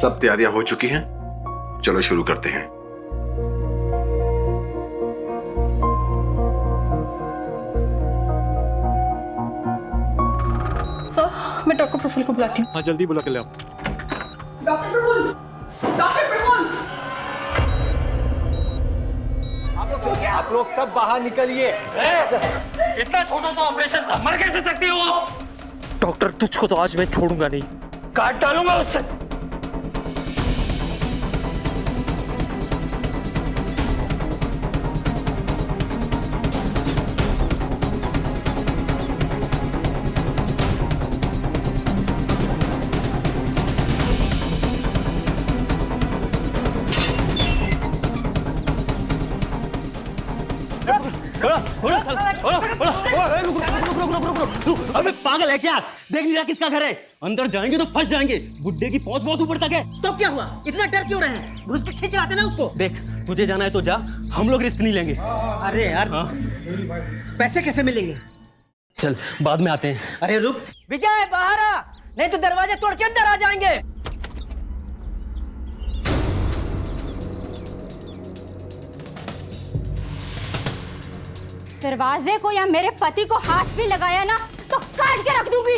सब तैयारियां हो चुकी हैं, चलो शुरू करते हैं। सर, मैं डॉक्टर प्रफुल्ल को बुलाती हूँ। हाँ जल्दी बुला के ले आओ। Doctor Praful, doctor Praful. आप लोग सब बाहर निकलिए। इतना छोटा सा ऑपरेशन था, मर कैसे सकते हो आप? डॉक्टर, तुझको तो आज मैं छोड़ूंगा नहीं, काट डालूंगा उससे। अबे पागल है क्या? देख नहीं रहा किसका घर है? अंदर जाएंगे तो फंस जाएंगे। बुड्ढे की पहुंच बहुत ऊपर तक है। तो क्या हुआ? इतना डर क्यों रहे हैं? घुस के खींच लाते ना उसको। देख, तुझे जाना है तो जा, हम लोग रिस्क नहीं लेंगे। अरे यार, पैसे कैसे मिलेंगे? चल बाद में आते हैं। अरे रुक विजय, बाहर आ, नहीं तो दरवाजा तोड़ के अंदर आ जाएंगे। दरवाजे को या मेरे पति को हाथ भी लगाया ना तो काट के रख दूंगी।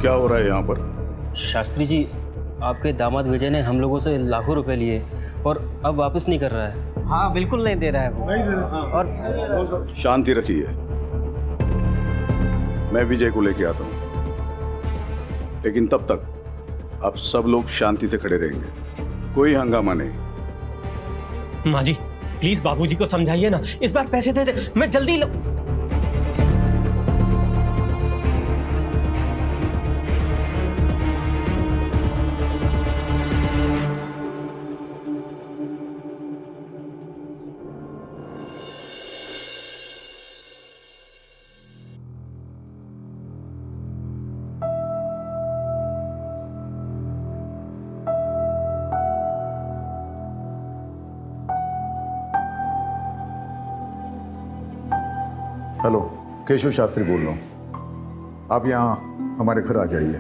क्या हो रहा है यहाँ पर? शास्त्री जी, आपके दामाद विजय ने हम लोगों से लाखों रुपए लिए और अब वापस नहीं कर रहा है। हाँ बिल्कुल नहीं दे रहा है वो। और शांति रखिए, मैं विजय को लेके आता हूँ, लेकिन तब तक आप सब लोग शांति से खड़े रहेंगे, कोई हंगामा नहीं। माँ जी प्लीज बाबूजी को समझाइए ना, इस बार पैसे दे दे, मैं जल्दी हेलो, केशव शास्त्री बोल रहा हूँ। आप यहाँ हमारे घर आ जाइए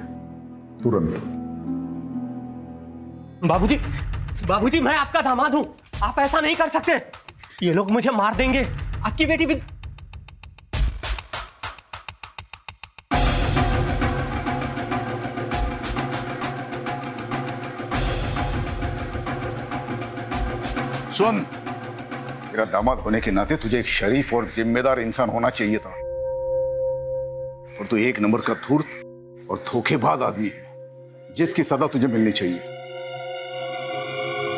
तुरंत। बाबूजी, बाबूजी मैं आपका दामाद हूं, आप ऐसा नहीं कर सकते। ये लोग मुझे मार देंगे, आपकी बेटी भी। सुन, मेरा दामाद होने के नाते तुझे एक शरीफ और जिम्मेदार इंसान होना चाहिए था, और तू एक नंबर का धूर्त और धोखेबाज आदमी है, जिसकी सजा तुझे मिलनी चाहिए।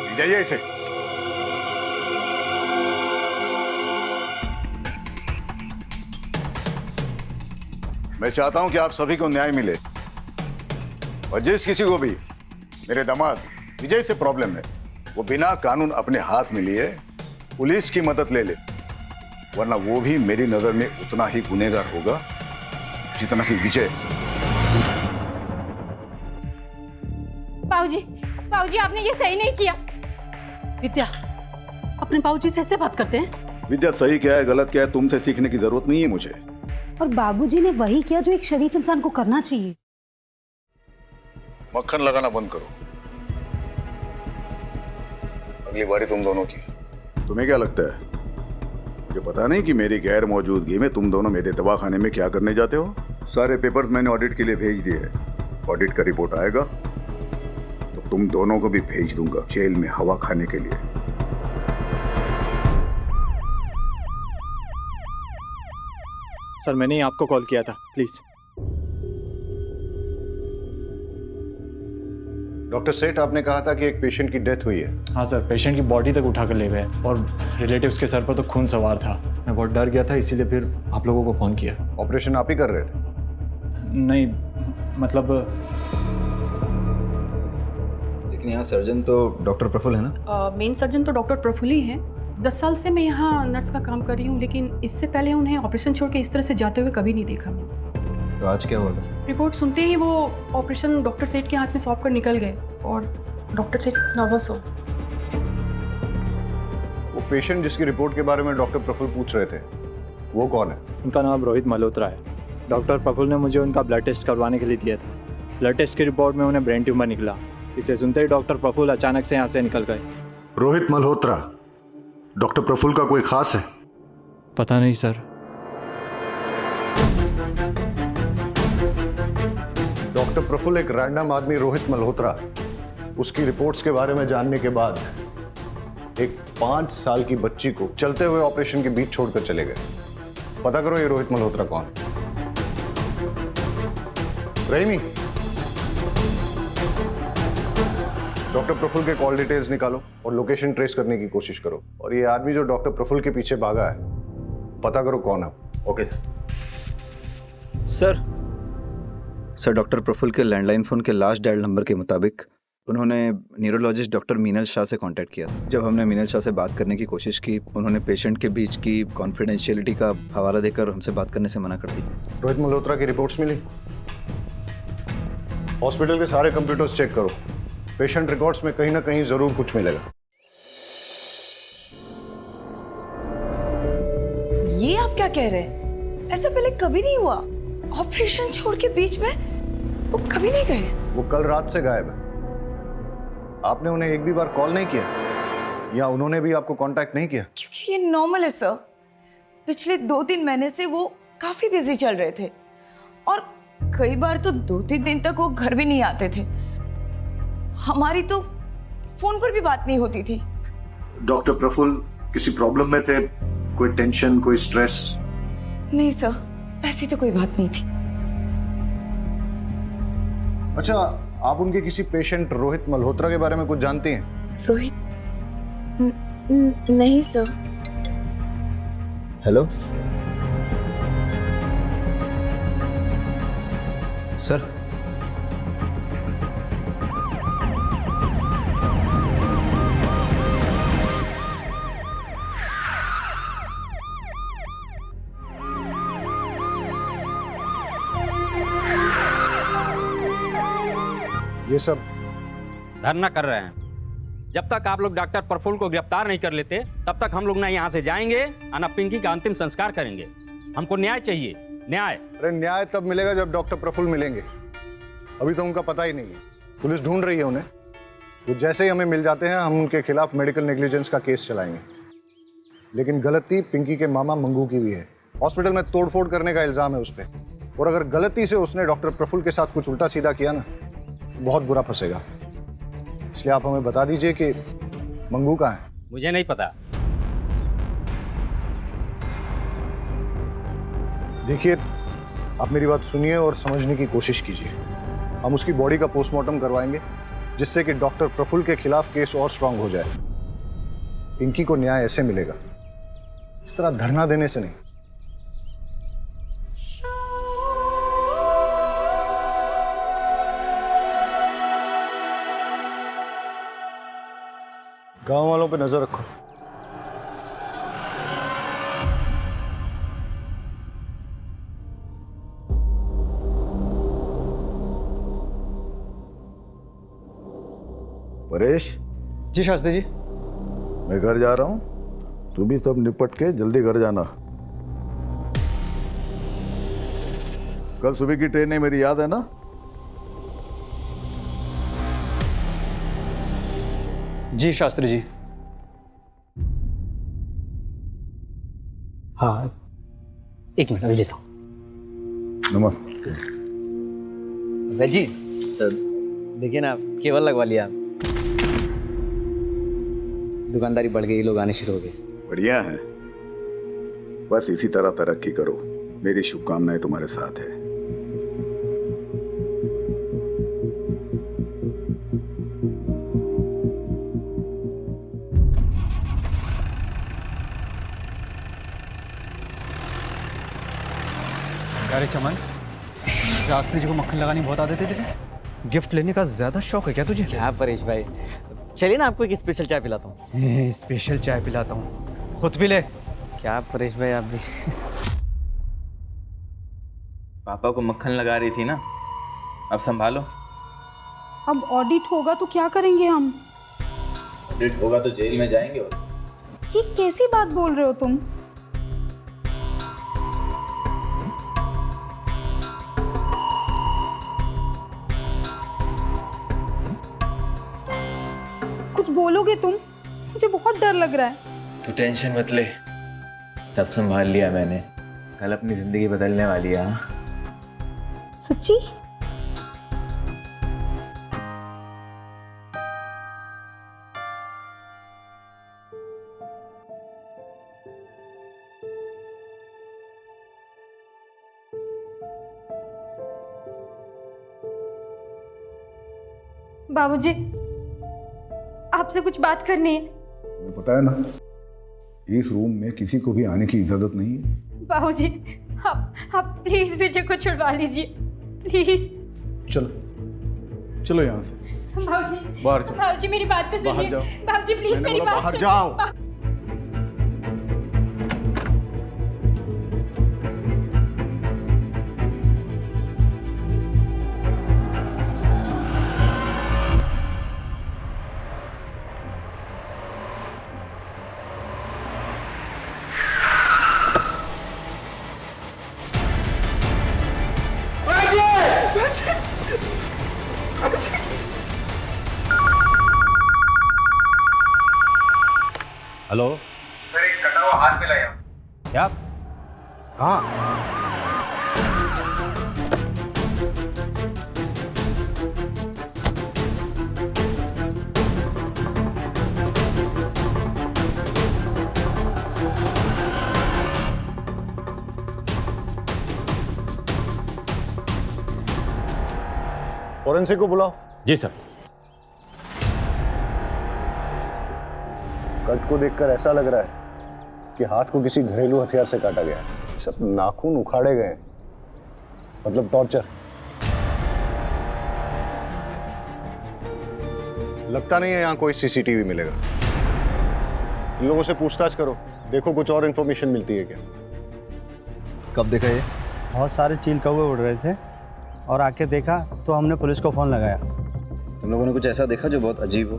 ले जाइए इसे। मैं चाहता हूं कि आप सभी को न्याय मिले, और जिस किसी को भी मेरे दामाद विजय से प्रॉब्लम है, वो बिना कानून अपने हाथ में लिए पुलिस की मदद ले ले, वरना वो भी मेरी नजर में उतना ही गुनहगार होगा जितना कि विजय। बाबूजी, बाबूजी आपने ये सही नहीं किया। विद्या, अपने बाबूजी से ऐसे बात करते हैं? विद्या, सही क्या है गलत क्या है तुमसे सीखने की जरूरत नहीं है मुझे। और बाबूजी ने वही किया जो एक शरीफ इंसान को करना चाहिए। मक्खन लगाना बंद करो, अगली बारी तुम दोनों की। तुम्हें क्या लगता है मुझे पता नहीं कि मेरी गैर मौजूदगी में तुम दोनों मेरे दवाखाने में क्या करने जाते हो? सारे पेपर्स मैंने ऑडिट के लिए भेज दिए हैं। ऑडिट का रिपोर्ट आएगा तो तुम दोनों को भी भेज दूंगा जेल में हवा खाने के लिए। सर मैंने ही आपको कॉल किया था, प्लीज। डॉक्टर सेठ, आपने कहा था कि एक पेशेंट की डेथ हुई है। हाँ सर, पेशेंट की बॉडी तक उठा कर ले गए और रिलेटिव्स के सर पर तो खून सवार था। मैं बहुत डर गया था, इसीलिए फिर आप लोगों को फ़ोन किया। ऑपरेशन आप ही कर रहे थे? नहीं, मतलब लेकिन यहाँ सर्जन तो डॉक्टर प्रफुल्ल है ना? मेन सर्जन तो डॉक्टर प्रफुल्ल ही हैं। 10 साल से मैं यहाँ नर्स का काम कर रही हूँ, लेकिन इससे पहले उन्हें ऑपरेशन छोड़ के इस तरह से जाते हुए कभी नहीं देखा मैंने। तो आज क्या हुआ था? रिपोर्ट सुनते ही वो ऑपरेशन डॉक्टर सेठ के हाथ में सौंप कर निकल गए और डॉक्टर से नर्वस हो। वो पेशेंट जिसकी रिपोर्ट के बारे में डॉक्टर प्रफुल्ल पूछ रहे थे, वो कौन है? उनका नाम रोहित मल्होत्रा है। डॉक्टर प्रफुल्ल ने मुझे उनका ब्लड टेस्ट करवाने के लिए दिया था। ब्लड टेस्ट की रिपोर्ट में उन्हें ब्रेन ट्यूमर निकला। इसे सुनते ही डॉक्टर प्रफुल्ल अचानक से यहाँ से निकल गए। रोहित मल्होत्रा डॉक्टर प्रफुल्ल का कोई खास है? पता नहीं सर। डॉक्टर प्रफुल्ल एक रैंडम आदमी रोहित मल्होत्रा, उसकी रिपोर्ट्स के बारे में जानने के बाद एक 5 साल की बच्ची को चलते हुए ऑपरेशन के बीच छोड़कर चले गए। पता करो ये रोहित मल्होत्रा कौन? रहीमी, डॉक्टर प्रफुल्ल के कॉल डिटेल्स निकालो और लोकेशन ट्रेस करने की कोशिश करो। और ये आदमी जो डॉक्टर प्रफुल्ल के पीछे भागा है, पता करो कौन है। Okay sir. Sir doctor Praful के लैंडलाइन फ़ोन के लास्ट डायल नंबर के मुताबिक उन्होंने न्यूरोलॉजिस्ट डॉक्टर मीनल शाह से कांटेक्ट किया था। जब हमने मीनल शाह से बात करने की कोशिश की, उन्होंने पेशेंट के बीच की कॉन्फिडेंशियलिटी का हवाला देकर हमसे बात करने से मना कर दी। रोहित मल्होत्रा की रिपोर्ट्स मिली? हॉस्पिटल के सारे कंप्यूटर्स चेक करो। पेशेंट रिकॉर्ड्स में कहीं ना कहीं जरूर कुछ मिलेगा। ये आप क्या कह रहे हैं? ऐसा पहले कभी नहीं हुआ। ऑपरेशन छोड़ के बीच में वो कभी नहीं गए। वो कल रात से गायब है। आपने उन्हें एक भी बार कॉल नहीं किया या उन्होंने भी आपको कांटेक्ट नहीं किया? क्योंकि ये नॉर्मल है सर। पिछले 2-3 महीने से वो काफी बिजी चल रहे थे और कई बार तो 2-3 दिन तक वो घर भी नहीं आते थे। हमारी तो फोन पर भी बात नहीं होती थी। डॉक्टर प्रफुल्ल किसी प्रॉब्लम में थे? कोई टेंशन, कोई स्ट्रेस? नहीं सर, ऐसी तो कोई बात नहीं थी। अच्छा, आप उनके किसी पेशेंट रोहित मल्होत्रा के बारे में कुछ जानती हैं? रोहित? नहीं सर। Hello sir. ये सब धरना कर रहे हैं। जब तक आप लोग डॉक्टर प्रफुल्ल को गिरफ्तार नहीं कर लेते, तब तक हम लोग ना यहाँ से जाएंगे और ना पिंकी का अंतिम संस्कार करेंगे। हमको न्याय चाहिए, न्याय। अरे न्याय तब मिलेगा जब डॉक्टर प्रफुल्ल मिलेंगे। अभी तो उनका पता ही नहीं है। पुलिस ढूंढ रही है उन्हें। तो जैसे ही हमें मिल जाते हैं, हम उनके खिलाफ मेडिकल नेग्लिजेंस का केस चलाएंगे। लेकिन गलती पिंकी के मामा मंगू की भी है। हॉस्पिटल में तोड़फोड़ करने का इल्जाम है उस पर। और अगर गलती से उसने डॉक्टर प्रफुल्ल के साथ कुछ उल्टा सीधा किया ना, बहुत बुरा फंसेगा। इसलिए आप हमें बता दीजिए कि मंगू कहाँ है? मुझे नहीं पता। देखिए, आप मेरी बात सुनिए और समझने की कोशिश कीजिए। हम उसकी बॉडी का पोस्टमार्टम करवाएंगे, जिससे कि डॉक्टर प्रफुल्ल के खिलाफ केस और स्ट्रांग हो जाए। पिंकी को न्याय ऐसे मिलेगा, इस तरह धरना देने से नहीं। गांव वालों पे नजर रखो। परेश जी शास्त्री जी। मैं घर जा रहा हूं, तू भी सब निपट के जल्दी घर जाना। कल सुबह की ट्रेन है, मेरी याद है ना? जी शास्त्री जी। हाँ, एक मिनट, अभी देता हूँ। नमस्ते। जी देखिए ना, केवल लगवा लिया। दुकानदारी बढ़ गई, लोग आने शुरू हो गए। बढ़िया है, बस इसी तरह तरक्की करो। मेरी शुभकामनाएं तुम्हारे साथ है। अरे चमन, शास्त्री जी को मक्खन लगानी बहुत आदत है तेरे? गिफ्ट लेने का ज्यादा शौक है क्या तुझे? क्या परेश भाई, चलिए ना आपको एक स्पेशल चाय पिलाता हूँ। स्पेशल चाय पिलाता हूँ, खुद भी ले। क्या परेश भाई, आप भी। पापा को मक्खन लगा रही थी ना, अब संभालो। अब ऑडिट होगा तो क्या करेंगे हम? ऑडिट होगा तो जेल में जाएंगे। और ये कैसी बात बोल रहे हो तुम? कुछ बोलोगे तुम? मुझे बहुत डर लग रहा है। तू टेंशन मत ले, सब संभाल लिया मैंने। कल अपनी जिंदगी बदलने वाली है। सच्ची? बाबूजी, आपसे कुछ बात करनी है। तुम्हें पता है ना, इस रूम में किसी को भी आने की इजाजत नहीं है। बाबूजी, आप प्लीज विजय को छुड़वा लीजिए, प्लीज। चलो चलो यहाँ से बाबूजी, बाहर जाओ। बाबूजी मेरी बात तो बाहर सुनिए। जाओ। बाबूजी प्लीज मैंने मेरी बोला बात बाहर सुनिए। जाओ। हेलो सर, एक कटा हुआ हाथ मिला यहाँ। क्या? कहाँ? फॉरेंसिक को बुलाओ। जी सर। कट को देखकर ऐसा लग रहा है कि हाथ को किसी घरेलू हथियार से काटा गया है। सब नाखून उखाड़े गए, मतलब टॉर्चर। लगता नहीं है यहाँ कोई सीसीटीवी मिलेगा। इन लोगों से पूछताछ करो, देखो कुछ और इन्फॉर्मेशन मिलती है क्या। कब देखा ये? बहुत सारे चील कौवे उड़ रहे थे और आके देखा तो हमने पुलिस को फ़ोन लगाया। तुम लोगों ने कुछ ऐसा देखा जो बहुत अजीब हो?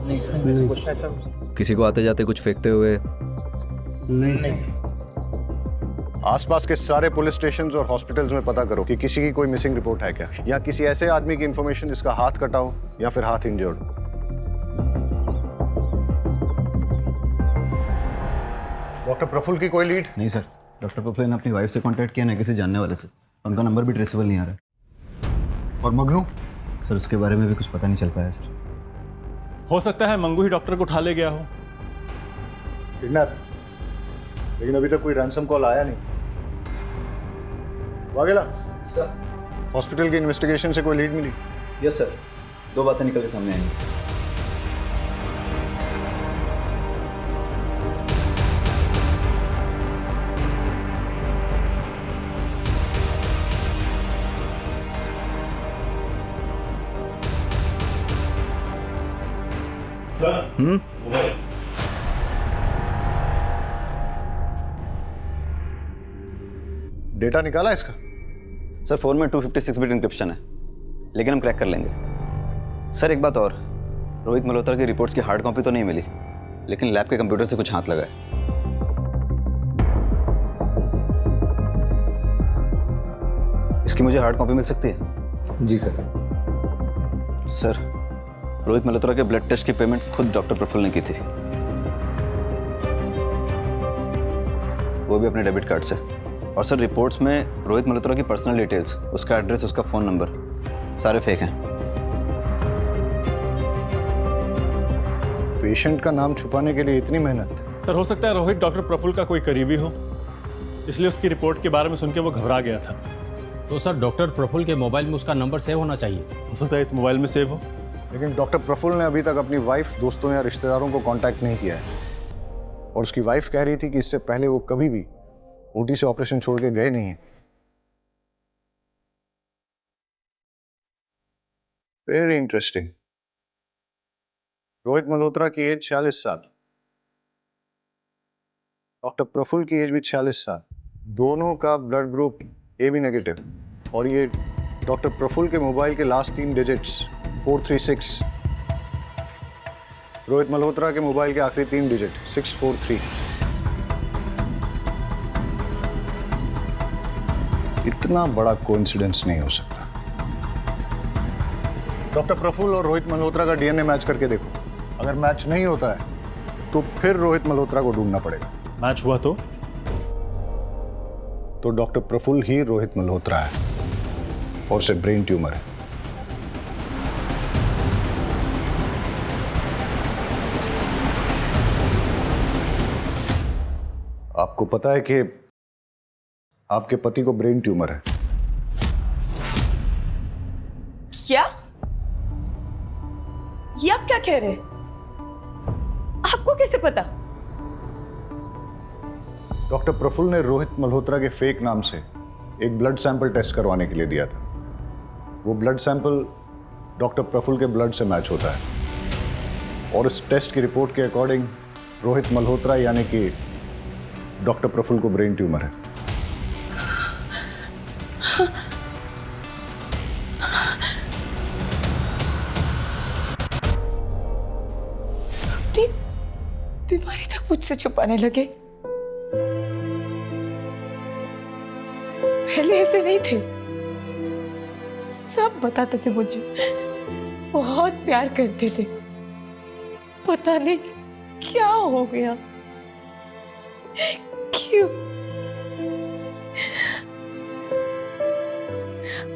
नहीं सर, किसी को आते जाते कुछ फेंकते हुए? नहीं सर। आसपास के सारे पुलिस स्टेशंस और हॉस्पिटल्स में पता करो कि किसी की कोई मिसिंग रिपोर्ट है क्या, या किसी ऐसे आदमी की इंफॉर्मेशन जिसका हाथ कटा हो या फिर हाथ इंजर्ड। डॉक्टर प्रफुल्ल की कोई लीड? नहीं सर, डॉक्टर प्रफुल्ल ने अपनी वाइफ से कांटेक्ट किया, ना किसी जानने वाले से। उनका नंबर भी ट्रेसेबल नहीं आ रहा। और मगनू? सर उसके बारे में भी कुछ पता नहीं चल पाया सर। हो सकता है मंगू ही डॉक्टर को उठा ले गया हो। किडनैप? लेकिन अभी तक कोई रैंसम कॉल आया नहीं। वाघेला सर, हॉस्पिटल की इन्वेस्टिगेशन से कोई लीड मिली? यस सर, 2 बातें निकल के सामने आई सर। डेटा निकाला इसका? सर फोन में 256 बिट इंक्रिप्शन है, लेकिन हम क्रैक कर लेंगे। सर एक बात और, रोहित मल्होत्रा की रिपोर्ट्स की हार्ड कॉपी तो नहीं मिली, लेकिन लैब के कंप्यूटर से कुछ हाथ लगा है। इसकी मुझे हार्ड कॉपी मिल सकती है? जी सर। सर रोहित मल्होत्रा के ब्लड टेस्ट की पेमेंट खुद डॉक्टर प्रफुल्ल ने की थी, वो भी अपने डेबिट कार्ड से। और सर रिपोर्ट्स में रोहित मल्होत्रा की पर्सनल डिटेल्स, उसका एड्रेस, उसका फ़ोन नंबर सारे फेक हैं। पेशेंट का नाम छुपाने के लिए इतनी मेहनत? सर हो सकता है रोहित डॉक्टर प्रफुल्ल का कोई करीबी हो, इसलिए उसकी रिपोर्ट के बारे में सुन के वो घबरा गया था। तो सर डॉक्टर प्रफुल्ल के मोबाइल में उसका नंबर सेव होना चाहिए। हो सकता है इस मोबाइल में सेव हो। लेकिन डॉक्टर प्रफुल्ल ने अभी तक अपनी वाइफ, दोस्तों या रिश्तेदारों को कांटेक्ट नहीं किया है, और उसकी वाइफ कह रही थी कि इससे पहले वो कभी भी ओटी से ऑपरेशन छोड़ के गए नहीं हैं। Very interesting. रोहित मल्होत्रा की एज 46 साल, डॉक्टर प्रफुल्ल की एज भी 46 साल, दोनों का ब्लड ग्रुप AB नेगेटिव, और ये डॉक्टर प्रफुल्ल के मोबाइल के लास्ट 3 डिजिट्स 436। रोहित मल्होत्रा के मोबाइल के आखिरी 3 डिजिट 643। इतना बड़ा कोइंसिडेंस नहीं हो सकता। डॉक्टर प्रफुल्ल और रोहित मल्होत्रा का डीएनए मैच करके देखो। अगर मैच नहीं होता है तो फिर रोहित मल्होत्रा को ढूंढना पड़ेगा। मैच हुआ तो डॉक्टर प्रफुल्ल ही रोहित मल्होत्रा है और उसे ब्रेन ट्यूमर है। आपको पता है कि आपके पति को ब्रेन ट्यूमर है। क्या? ये आप क्या कह रहे हैं? आपको कैसे पता? डॉक्टर प्रफुल्ल ने रोहित मल्होत्रा के फेक नाम से एक ब्लड सैंपल टेस्ट करवाने के लिए दिया था। वो ब्लड सैंपल डॉक्टर प्रफुल्ल के ब्लड से मैच होता है और इस टेस्ट की रिपोर्ट के अकॉर्डिंग रोहित मल्होत्रा यानी कि डॉक्टर प्रफुल्ल को ब्रेन ट्यूमर है। बीमारी तक मुझसे छुपाने लगे। पहले ऐसे नहीं थे, सब बताते थे मुझे, बहुत प्यार करते थे। पता नहीं क्या हो गया, क्यों?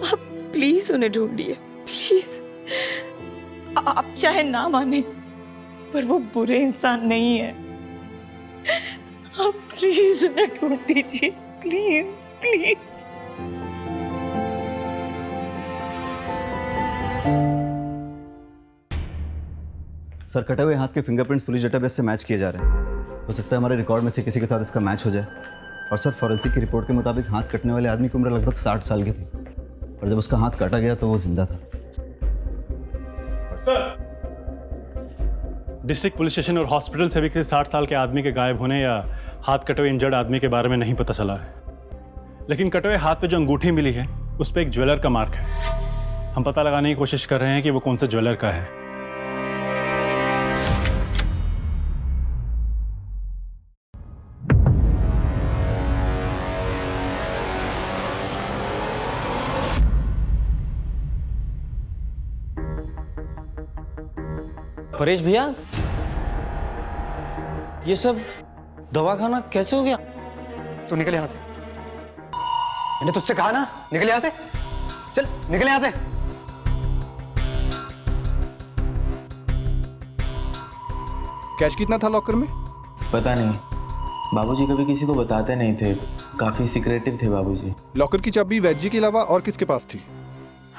आप प्लीज उन्हें ढूंढिए, प्लीज। आप चाहे ना माने पर वो बुरे इंसान नहीं है। आप प्लीज उन्हें ढूंढ दीजिए, प्लीज प्लीज। सर, कटे हुए हाथ के फिंगरप्रिंट्स पुलिस डेटाबेस से मैच किए जा रहे हैं। हो सकता है हमारे रिकॉर्ड में से किसी के साथ इसका मैच हो जाए। और सर, फॉरेंसिक की रिपोर्ट के मुताबिक हाथ कटने वाले आदमी की उम्र लगभग 60 साल की थी और जब उसका हाथ काटा गया तो वो जिंदा था। सर, डिस्ट्रिक्ट पुलिस स्टेशन और हॉस्पिटल से भी किसी 60 साल के आदमी के गायब होने या हाथ कटे हुए इंजर्ड आदमी के बारे में नहीं पता चला है। लेकिन कटे हुए हाथ पे जो अंगूठी मिली है उस पर एक ज्वेलर का मार्क है। हम पता लगाने की कोशिश कर रहे हैं कि वो कौन से ज्वेलर का है। परेश भैया, ये सब दवाखाना कैसे हो गया? तू निकल यहां से। मैंने तुझसे कहा ना, निकल यहां से। चल निकल यहां से। कैश कितना था लॉकर में? पता नहीं, बाबूजी कभी किसी को बताते नहीं थे, काफी सीक्रेटिव थे बाबूजी। लॉकर की चाबी वैजी के अलावा और किसके पास थी?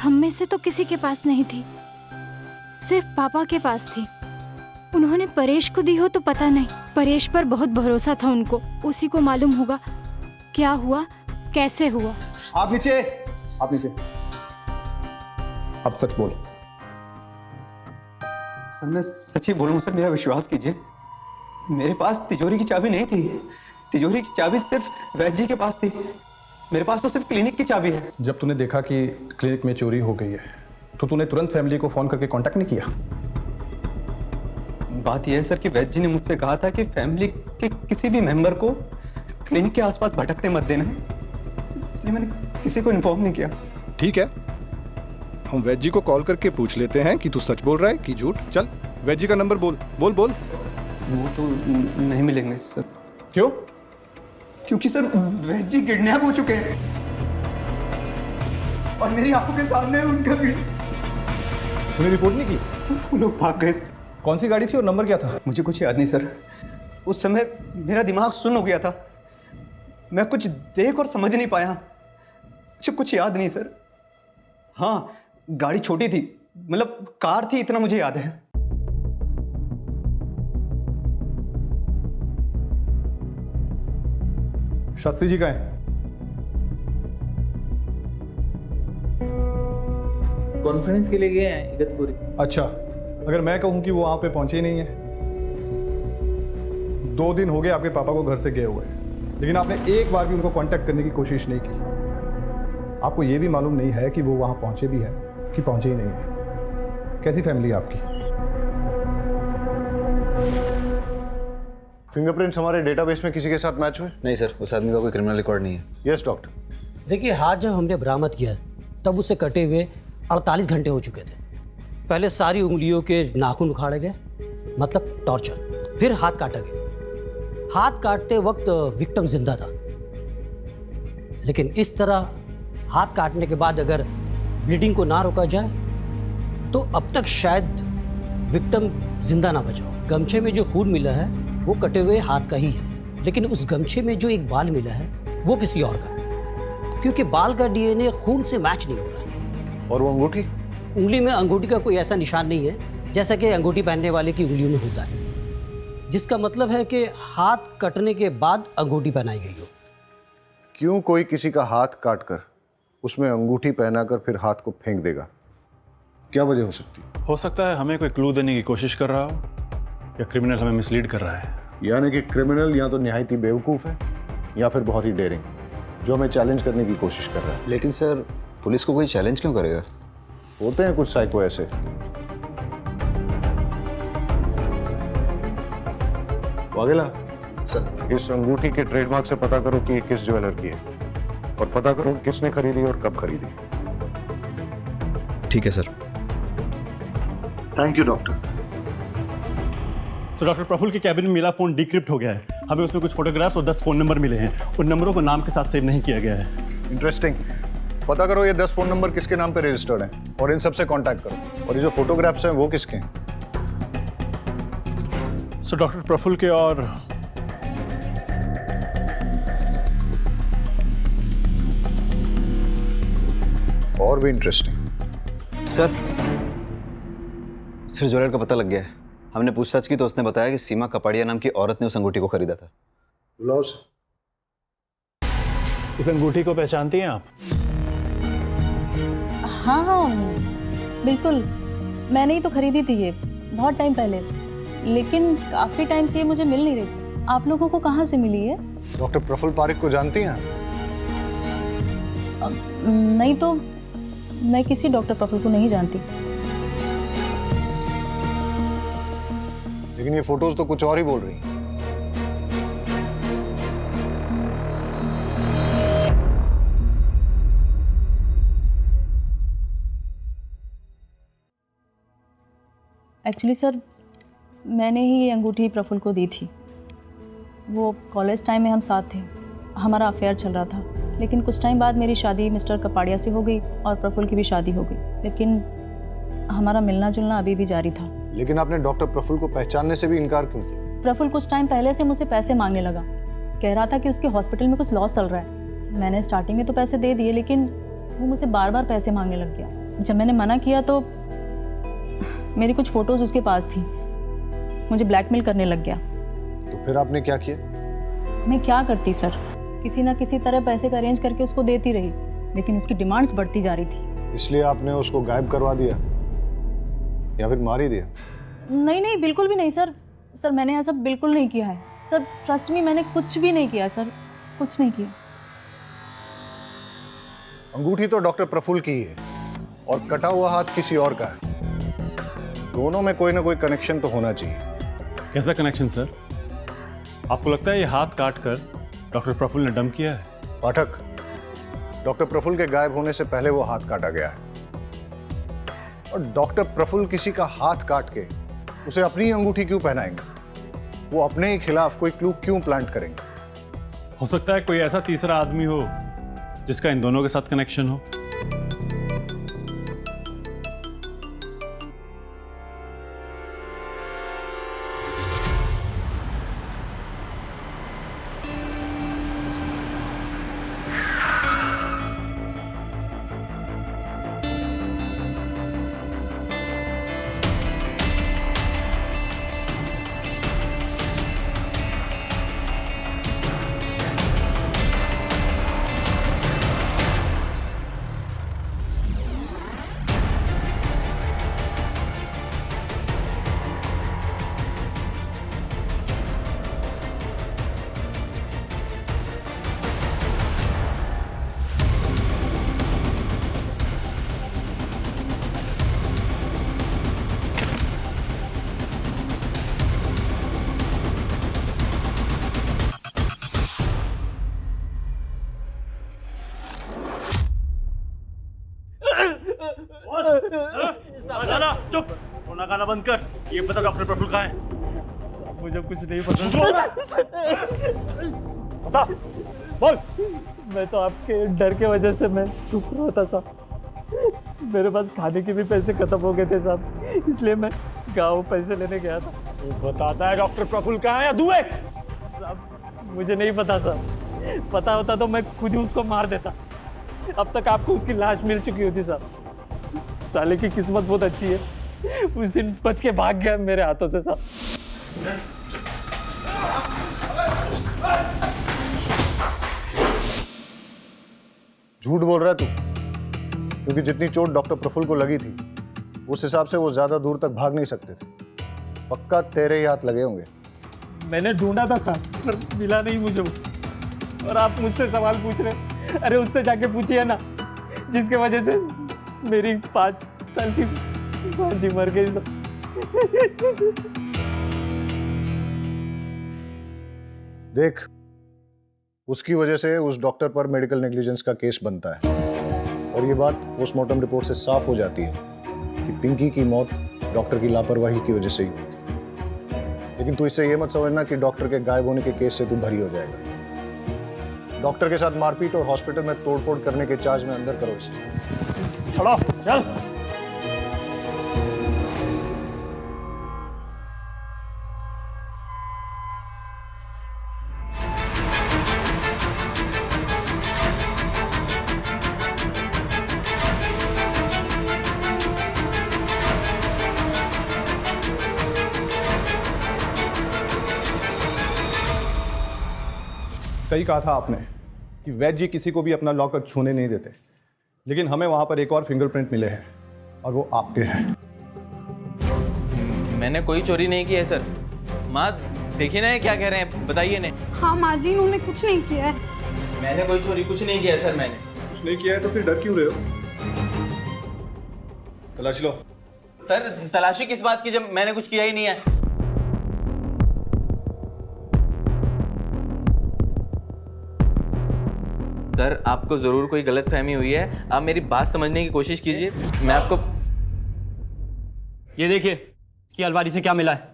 हम में से तो किसी के पास नहीं थी, सिर्फ पापा के पास थी। उन्होंने परेश को दी हो तो पता नहीं। परेश पर बहुत भरोसा था उनको, उसी को मालूम होगा क्या हुआ, कैसे हुआ। आप नीचे, आप नीचे। अब सच बोल। सर, मैं सच ही बोल रहा हूँ सर, मेरा विश्वास कीजिए। मेरे पास तिजोरी की चाबी नहीं थी। तिजोरी की चाबी सिर्फ वैद्य के पास थी। मेरे पास तो सिर्फ क्लिनिक की चाबी है। जब तूने देखा कि क्लिनिक में चोरी हो गई है तो तूने तुरंत फैमिली को फोन करके कांटेक्ट नहीं किया? बात यह है सर कि वैद्य जी ने मुझसे कहा था कि फैमिली के किसी भी मेंबर को क्लिनिक के आसपास भटकने मत देना, इसलिए मैंने किसी को इन्फॉर्म नहीं किया। ठीक है, हम वैद्य जी को कॉल करके पूछ लेते हैं कि तू सच बोल रहा है कि झूठ। चल वैद्य जी का नंबर बोल बोल बोल। वो तो नहीं मिलेंगे सर। क्यों? क्योंकि सर वैद्य जी किडनैप हो चुके हैं और मेरी आंखों के सामने उनका भी। तूने रिपोर्ट नहीं की? वो लोग भाग गए। कौन सी गाड़ी थी और नंबर क्या था? मुझे कुछ याद नहीं सर, उस समय मेरा दिमाग सुन्न हो गया था, मैं कुछ देख और समझ नहीं पाया, मुझे कुछ याद नहीं सर। हाँ, गाड़ी छोटी थी, मतलब कार थी, इतना मुझे याद है। शास्त्री जी कहाँ हैं? कॉन्फ्रेंस के लिए गए हैं इगतपुरी। अच्छा, अगर मैं कहूं कि वो वहां पे पहुंचे ही नहीं है। 2 दिन हो गए आपके पापा को घर से गए हुए, लेकिन आपने एक बार भी उनको कांटेक्ट करने की कोशिश नहीं की। आपको ये भी मालूम नहीं है कि वो वहाँ पहुँचे भी हैं कि पहुँचे ही नहीं है। कैसी फैमिली है आपकी? फिंगरप्रिंट्स हमारे डेटाबेस में किसी के साथ मैच हुए? नहीं सर, उस आदमी का कोई क्रिमिनल रिकॉर्ड नहीं है। Yes doctor. देखिए, हाथ जब हमने बरामद किया तब उसे कटे हुए 48 घंटे हो चुके थे। पहले सारी उंगलियों के नाखून उखाड़े गए, मतलब टॉर्चर। फिर हाथ काटा गया। हाथ काटते वक्त विक्टिम जिंदा था, लेकिन इस तरह हाथ काटने के बाद अगर ब्लीडिंग को ना रोका जाए तो अब तक शायद विक्टिम जिंदा ना बचा हो। गमछे में जो खून मिला है वो कटे हुए हाथ का ही है, लेकिन उस गमछे में जो एक बाल मिला है वो किसी और का, क्योंकि बाल का डीएनए खून से मैच नहीं हो रहा। और वो अंगूठी? उंगली में अंगूठी का कोई ऐसा निशान नहीं है जैसा कि अंगूठी पहनने वाले की उंगलियों में होता है, जिसका मतलब है कि हाथ कटने के बाद अंगूठी पहनाई गई हो। क्यों कोई किसी का हाथ काटकर उसमें अंगूठी पहनाकर फिर हाथ को फेंक देगा? क्या वजह हो सकती है? हो सकता है हमें कोई क्लू देने की कोशिश कर रहा हो, या क्रिमिनल हमें मिसलीड कर रहा है। यानी कि क्रिमिनल या तो निहायत ही बेवकूफ़ है या फिर बहुत ही डेयरिंग, जो हमें चैलेंज करने की कोशिश कर रहा है। लेकिन सर, पुलिस को कोई चैलेंज क्यों करेगा? होते हैं कुछ साइको ऐसे। वागेला सर, इस अंगूठी के ट्रेडमार्क से पता करो कि ये किस ज्वेलर की है, और पता करो किसने खरीदी और कब खरीदी। ठीक है सर। Thank you doctor. तो डॉक्टर प्रफुल्ल के कैबिन में मिला फोन डिक्रिप्ट हो गया है। हमें उसमें कुछ फोटोग्राफ्स और 10 फोन नंबर मिले हैं। उन नंबरों को नाम के साथ सेव नहीं किया गया है। इंटरेस्टिंग। पता करो ये 10 फोन नंबर किसके नाम पे रजिस्टर्ड हैं और इन सब से कांटेक्ट करो। और ये जो फोटोग्राफ्स हैं वो किसके हैं? सो डॉक्टर प्रफुल्ल के और भी इंटरेस्टिंग। सर ज्वेलर का पता लग गया है। हमने पूछताछ की तो उसने बताया कि सीमा कपाड़िया नाम की औरत ने उस अंगूठी को खरीदा था। बुलाओ सर। इस अंगूठी को पहचानती हैं आप? हाँ हाँ बिल्कुल, मैंने ही तो खरीदी थी ये बहुत टाइम पहले, लेकिन काफ़ी टाइम से ये मुझे मिल नहीं रही। आप लोगों को कहाँ से मिली है? डॉक्टर प्रफुल्ल पारिक को जानती हैं? नहीं तो मैं किसी डॉक्टर प्रफुल्ल को नहीं जानती। लेकिन ये फोटोज तो कुछ और ही बोल रही हैं। एक्चुअली सर, मैंने ही ये अंगूठी प्रफुल्ल को दी थी। वो कॉलेज टाइम में हम साथ थे, हमारा अफेयर चल रहा था। लेकिन कुछ टाइम बाद मेरी शादी मिस्टर कपाड़िया से हो गई और प्रफुल्ल की भी शादी हो गई, लेकिन हमारा मिलना जुलना अभी भी जारी था। लेकिन आपने डॉक्टर प्रफुल्ल को पहचानने से भी इनकार क्यों किया? प्रफुल्ल कुछ टाइम पहले से मुझसे पैसे मांगने लगा। कह रहा था कि उसके हॉस्पिटल में कुछ लॉस चल रहा है। मैंने स्टार्टिंग में तो पैसे दे दिए, लेकिन वो मुझसे बार बार पैसे मांगने लग गया। जब मैंने मना किया तो मेरी कुछ फ़ोटोज़ उसके पास थी, मुझे ब्लैकमेल करने लग गया। तो फिर आपने क्या किया? मैं क्या करती सर, किसी ना किसी तरह पैसे का अरेंज करके उसको देती रही, लेकिन उसकी डिमांड्स बढ़ती जा रही थी। इसलिए आपने उसको गायब करवा दिया या फिर मार ही दिया? नहीं नहीं, बिल्कुल भी नहीं सर। सर मैंने ऐसा बिल्कुल नहीं किया है सर, ट्रस्ट मी, मैंने कुछ भी नहीं किया सर, कुछ नहीं किया। अंगूठी तो डॉक्टर प्रफुल्ल की है और कटा हुआ हाथ किसी और का है। दोनों में कोई ना कोई कनेक्शन तो होना चाहिए। कैसा कनेक्शन सर? आपको लगता है ये हाथ काट कर डॉक्टर प्रफुल्ल ने डंप किया है? पाठक, डॉक्टर प्रफुल्ल के गायब होने से पहले वो हाथ काटा गया है, और डॉक्टर प्रफुल्ल किसी का हाथ काट के उसे अपनी अंगूठी क्यों पहनाएंगे? वो अपने ही खिलाफ कोई क्लू क्यों प्लांट करेंगे? हो सकता है कोई ऐसा तीसरा आदमी हो जिसका इन दोनों के साथ कनेक्शन हो। साला चुप, रोना गाना बंद कर। ये बता डॉक्टर प्रफुल्ल कहाँ है? मुझे कुछ नहीं पता। बता, बोल। मैं तो आपके डर के वजह से मैं चुप रहा था साहब। मेरे पास खाने के भी पैसे खत्म हो गए थे साहब, इसलिए मैं गाँव पैसे लेने गया था। तू बताता है डॉक्टर प्रफुल्ल कहाँ है या दुए? साहब मुझे नहीं पता साहब, पता होता तो मैं खुद ही उसको मार देता। अब तक आपको उसकी लाश मिल चुकी होती साहब। साले की किस्मत बहुत अच्छी है, उस दिन बच के भाग गया मेरे हाथों से साहब। झूठ बोल रहा है तू, क्योंकि जितनी चोट डॉक्टर प्रफुल्ल को लगी थी उस हिसाब से वो ज्यादा दूर तक भाग नहीं सकते थे। पक्का तेरे ही हाथ लगे होंगे। मैंने ढूंढा था साहब, पर मिला नहीं मुझे वो। और आप मुझसे सवाल पूछ रहे? अरे उससे जाके पूछिए ना, जिसके वजह से मेरी 5 साल की भांजी मर गई सब। देख, उसकी वजह से उस डॉक्टर पर मेडिकल नेग्लिजेंस का केस बनता है, और ये बात पोस्टमार्टम रिपोर्ट से साफ हो जाती है कि पिंकी की मौत डॉक्टर की लापरवाही की वजह से ही हुई थी। लेकिन तू इससे ये मत समझना कि डॉक्टर के गायब होने के केस से तू भरी हो जाएगा। डॉक्टर के साथ मारपीट और हॉस्पिटल में तोड़फोड़ करने के चार्ज में अंदर करो इसे। छोड़ो, चल। सही कहा था आपने कि वैद्य जी किसी को भी अपना लॉकर छूने नहीं देते, लेकिन हमें वहां पर एक और फिंगरप्रिंट मिले हैं और वो आपके हैं। मैंने कोई चोरी नहीं की है सर। माँ देखिए ना ये क्या कह रहे हैं, बताइए ने। हाँ माँ जी, उन्होंने कुछ नहीं किया है। मैंने कोई चोरी कुछ नहीं किया है सर। मैंने कुछ नहीं किया है तो फिर डर क्यों रहे हो? तलाश लो। सर तलाशी किस बात की जब मैंने कुछ किया ही नहीं है। सर आपको जरूर कोई गलतफहमी हुई है, आप मेरी बात समझने की कोशिश कीजिए। मैं आपको ये देखिए, इसकी अलमारी से क्या मिला है।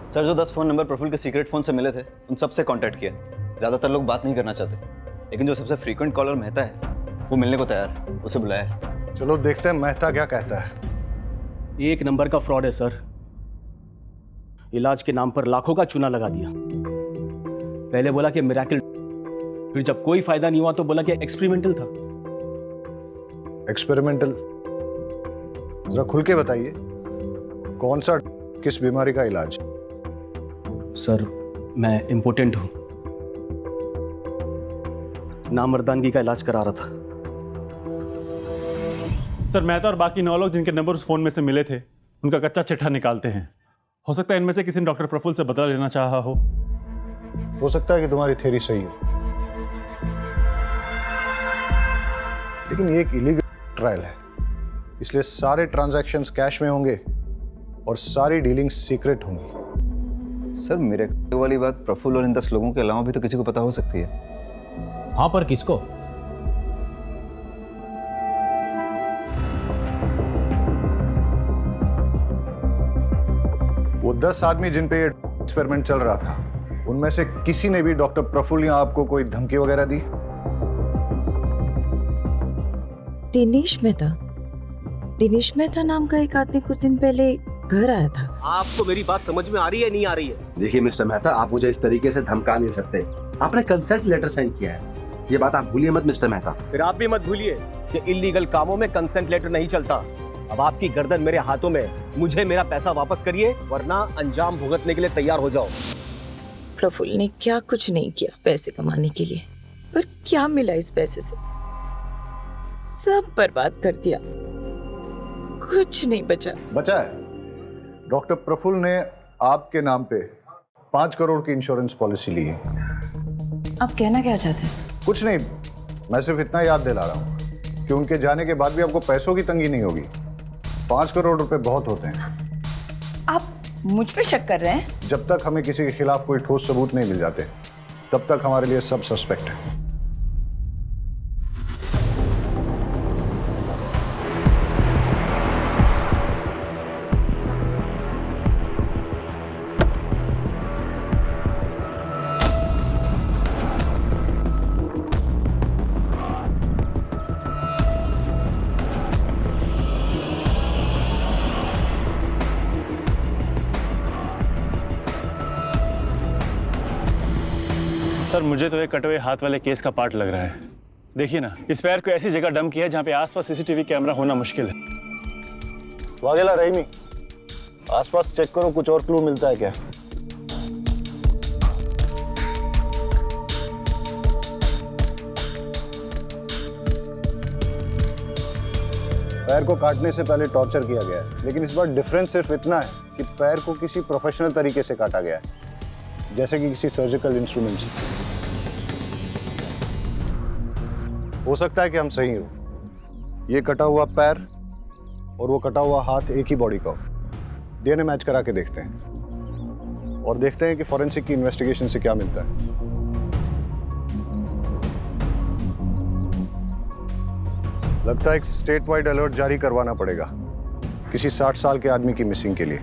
सर, जो 10 फ़ोन नंबर प्रफुल्ल के सीक्रेट फ़ोन से मिले थे उन सब से कांटेक्ट किया। ज़्यादातर लोग बात नहीं करना चाहते, लेकिन जो सबसे फ्रीक्वेंट कॉलर मेहता है वो मिलने को तैयार है, उसे बुलाया है। चलो देखते हैं मेहता क्या कहता है। एक नंबर का फ्रॉड है सर। इलाज के नाम पर लाखों का चूना लगा दिया। पहले बोला कि मिरेकल, फिर जब कोई फायदा नहीं हुआ तो बोला कि एक्सपेरिमेंटल था। एक्सपेरिमेंटल? जरा खुल के बताइए, कौन सा, किस बीमारी का इलाज? सर मैं इम्पोर्टेंट हूं, नामर्दानगी का इलाज करा रहा था। सर मेहता और बाकी 9 लोग जिनके नंबर उस फोन में से मिले थे उनका कच्चा चिट्ठा निकालते हैं। हो सकता है इनमें से किसी ने डॉक्टर प्रफुल्ल से बदला लेना चाहा हो सकता है कि तुम्हारी थ्योरी सही हो, लेकिन ये एक इलीगल ट्रायल है, इसलिए सारे ट्रांजैक्शंस कैश में होंगे और सारी डीलिंग सीक्रेट होंगी। सर मेरे वाली बात प्रफुल्ल और इन 10 लोगों के अलावा भी तो किसी को पता हो सकती है। हाँ, पर किसको? वो 10 आदमी जिन पे ये एक्सपेरिमेंट चल रहा था, उनमें से किसी ने भी डॉक्टर प्रफुल्ल या आपको कोई धमकी वगैरह दी? दिनेश मेहता नाम का एक आदमी कुछ दिन पहले घर आया था। आपको मेरी बात समझ में आ रही है नहीं आ रही है? देखिए मिस्टर मेहता, आप मुझे इस तरीके से धमका नहीं सकते। आपने कंसेंट लेटर साइन किया है, ये बात आप भूलिए मत मिस्टर मेहता। फिर आप भी मत भूलिए कि इलीगल कामों में कंसेंट लेटर नहीं चलता। अब आपकी गर्दन मेरे हाथों में, मुझे मेरा पैसा वापस करिए वरना अंजाम भुगतने के लिए तैयार हो जाओ। प्रफुल्ल ने क्या कुछ नहीं किया पैसे कमाने के लिए, पर क्या मिला इस पैसे से? सब बर्बाद कर दिया, कुछ नहीं बचा है। डॉक्टर प्रफुल्ल ने आपके नाम पे 5 करोड़ की इंश्योरेंस पॉलिसी ली है। आप कहना क्या चाहते हैं? कुछ नहीं, मैं सिर्फ इतना याद दिला रहा हूँ कि उनके जाने के बाद भी आपको पैसों की तंगी नहीं होगी। 5 करोड़ रुपए बहुत होते हैं। आप मुझ पे शक कर रहे हैं? जब तक हमें किसी के खिलाफ कोई ठोस सबूत नहीं मिल जाते तब तक हमारे लिए सब सस्पेक्ट है। सर मुझे तो एक कटे हुए हाथ वाले केस का पार्ट लग रहा है। देखिए ना, इस पैर को ऐसी जगह डंप किया है जहाँ पे आसपास सीसीटीवी कैमरा होना मुश्किल है। वागेला रहीमी, आसपास चेक करो, कुछ और क्लू मिलता है क्या? पैर को काटने से पहले टॉर्चर किया गया है, लेकिन इस बार डिफरेंस सिर्फ इतना है कि पैर को किसी प्रोफेशनल तरीके से काटा गया है, जैसे कि किसी सर्जिकल इंस्ट्रूमेंट से। हो सकता है कि हम सही हो, ये कटा हुआ पैर और वो कटा हुआ हाथ एक ही बॉडी का हो। डीएनए मैच करा के देखते हैं और देखते हैं कि फॉरेंसिक की इन्वेस्टिगेशन से क्या मिलता है। लगता है एक स्टेट वाइड अलर्ट जारी करवाना पड़ेगा किसी 60 साल के आदमी की मिसिंग के लिए।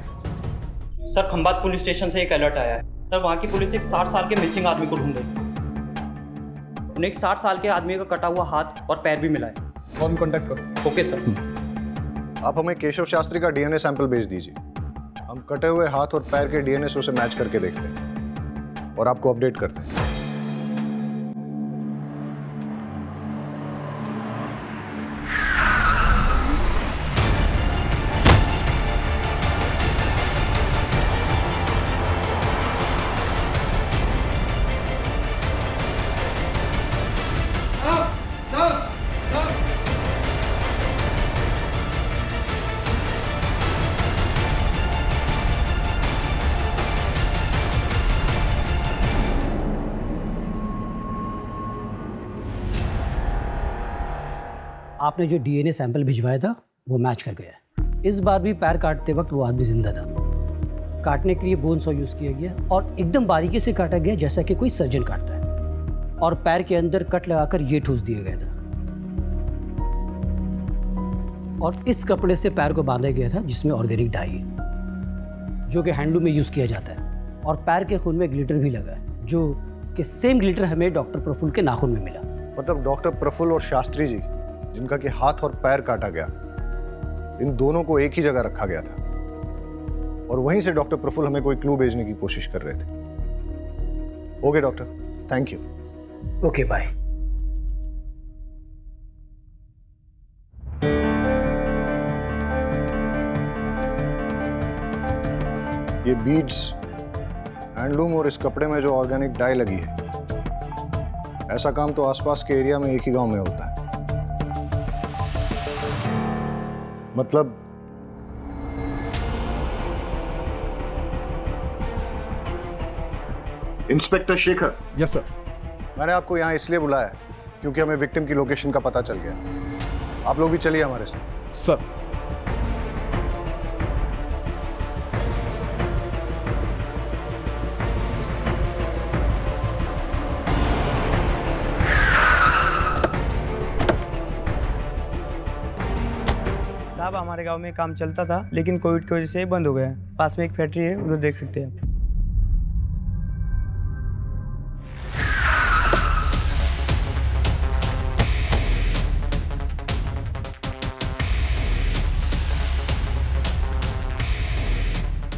सर खंबात पुलिस स्टेशन से एक अलर्ट आया है सर, वहाँ की पुलिस एक 60 साल के मिसिंग आदमी को ढूंढ रही है। उन्हें एक 60 साल के आदमी का कटा हुआ हाथ और पैर भी मिला है। कौन कांटेक्ट करो? Okay sir. आप हमें केशव शास्त्री का डीएनए सैंपल भेज दीजिए, हम कटे हुए हाथ और पैर के डीएनए से मैच करके देखते हैं और आपको अपडेट करते हैं। आपने जो डीएनए सैंपल भिजवाया था वो मैच कर गया है। इस बार भी पैर काटते वक्त वो आदमी जिंदा था। काटने के लिए बोन सॉ यूज़ किया गया और एकदम बारीकी से काटा गया जैसा कि कोई सर्जन काटता है, और पैर के अंदर कट लगाकर ये ठूस दिया गया था और इस कपड़े से पैर को बांधा गया था जिसमें ऑर्गेनिक डाई है जो कि हैंडलूम में यूज़ किया जाता है, और पैर के खून में ग्लिटर भी लगा है जो कि सेम ग्लिटर हमें डॉक्टर प्रफुल्ल के नाखून में मिला। मतलब डॉक्टर प्रफुल्ल और शास्त्री जी जिनका कि हाथ और पैर काटा गया, इन दोनों को एक ही जगह रखा गया था और वहीं से डॉक्टर प्रफुल्ल हमें कोई क्लू भेजने की कोशिश कर रहे थे। Okay doctor, thank you. Okay bye. ये बीड्स, हैंडलूम और इस कपड़े में जो ऑर्गेनिक डाई लगी है, ऐसा काम तो आसपास के एरिया में एक ही गांव में होता है। मतलब इंस्पेक्टर शेखर। Yes sir. मैंने आपको यहाँ इसलिए बुलाया है क्योंकि हमें विक्टिम की लोकेशन का पता चल गया। आप लोग भी चलिए हमारे साथ। सर। साहब हमारे गांव में काम चलता था लेकिन कोविड की वजह से बंद हो गया। पास में एक फैक्ट्री है, उधर देख सकते हैं।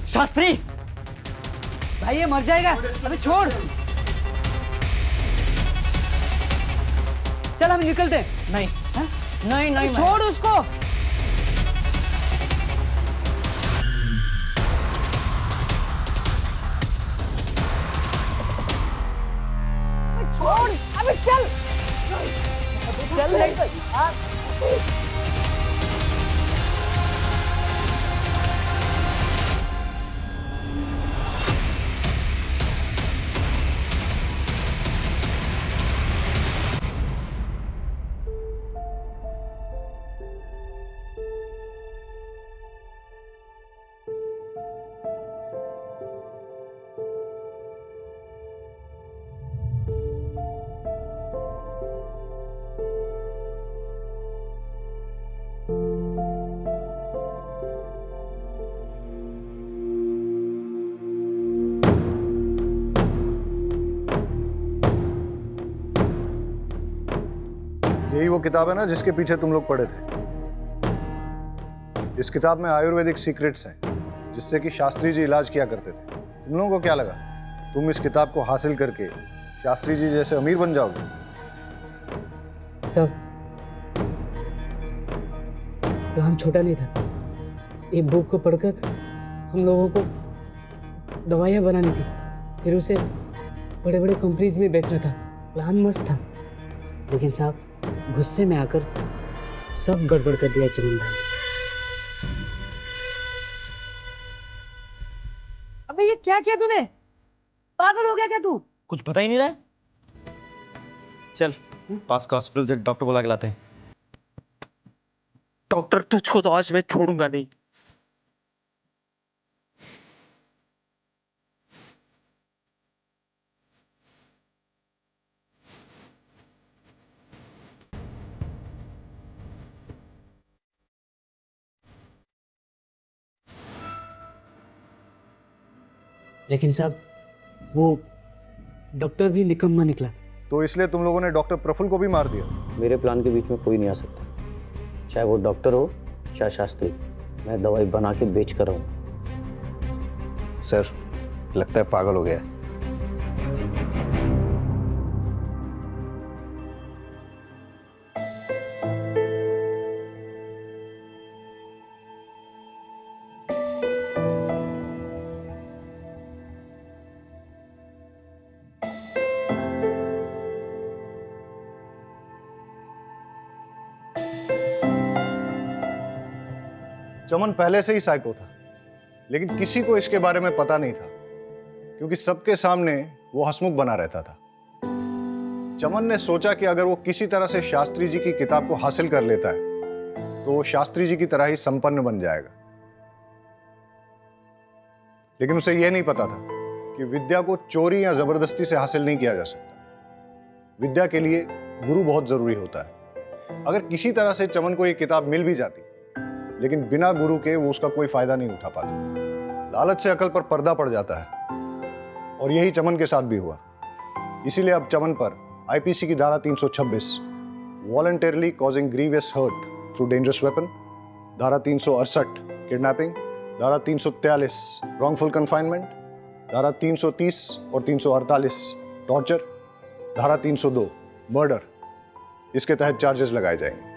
शास्त्री भाई ये मर जाएगा, अबे छोड़। चल हम निकलते हैं। नहीं हा? नहीं नहीं छोड़ उसको। छोड़ अबे चल चल नहीं। यही वो किताब है ना जिसके पीछे तुम लोग पढ़े थे। इस किताब में आयुर्वेदिक सीक्रेट्स हैं जिससे कि शास्त्री जी इलाज किया करते थे। तुम लोगों को क्या लगा तुम इस किताब को हासिल करके शास्त्री जी जैसे अमीर बन जाओगे? सर, प्लान छोटा नहीं था। एक बुक को पढ़कर हम लोगों को दवाइयाँ बनानी थी, फिर उसे बड़े बड़े कंपनीज में बेचना था। प्लान मस्त था, लेकिन साहब गुस्से में आकर सब गड़बड़ कर दिया चमन भाई। अबे ये क्या किया तूने? पागल हो गया क्या तू? कुछ पता ही नहीं रहा है। चल पास का हॉस्पिटल से डॉक्टर बुला के लाते हैं। डॉक्टर तुझको तो आज मैं छोड़ूंगा नहीं। लेकिन साहब वो डॉक्टर भी निकम्मा निकला। तो इसलिए तुम लोगों ने डॉक्टर प्रफुल्ल को भी मार दिया? मेरे प्लान के बीच में कोई नहीं आ सकता, चाहे वो डॉक्टर हो चाहे शास्त्री। मैं दवाई बना के बेच कर रहा हूँ। सर, लगता है पागल हो गया है। चमन पहले से ही साइको था, लेकिन किसी को इसके बारे में पता नहीं था क्योंकि सबके सामने वो हंसमुख बना रहता था। चमन ने सोचा कि अगर वो किसी तरह से शास्त्री जी की किताब को हासिल कर लेता है तो वो शास्त्री जी की तरह ही संपन्न बन जाएगा। लेकिन उसे यह नहीं पता था कि विद्या को चोरी या जबरदस्ती से हासिल नहीं किया जा सकता। विद्या के लिए गुरु बहुत जरूरी होता है। अगर किसी तरह से चमन को ये किताब मिल भी जाती, लेकिन बिना गुरु के वो उसका कोई फायदा नहीं उठा पाता। लालच से अकल पर पर्दा पड़ जाता है और यही चमन के साथ भी हुआ। इसीलिए अब चमन पर आईपीसी की धारा 326 voluntarily causing grievous hurt through dangerous weapon, धारा 368 किडनैपिंग, धारा 343 रॉन्गफुल कन्फाइनमेंट, धारा 330 और 348 टॉर्चर, धारा 302 मर्डर, इसके तहत चार्जेस लगाए जाएंगे।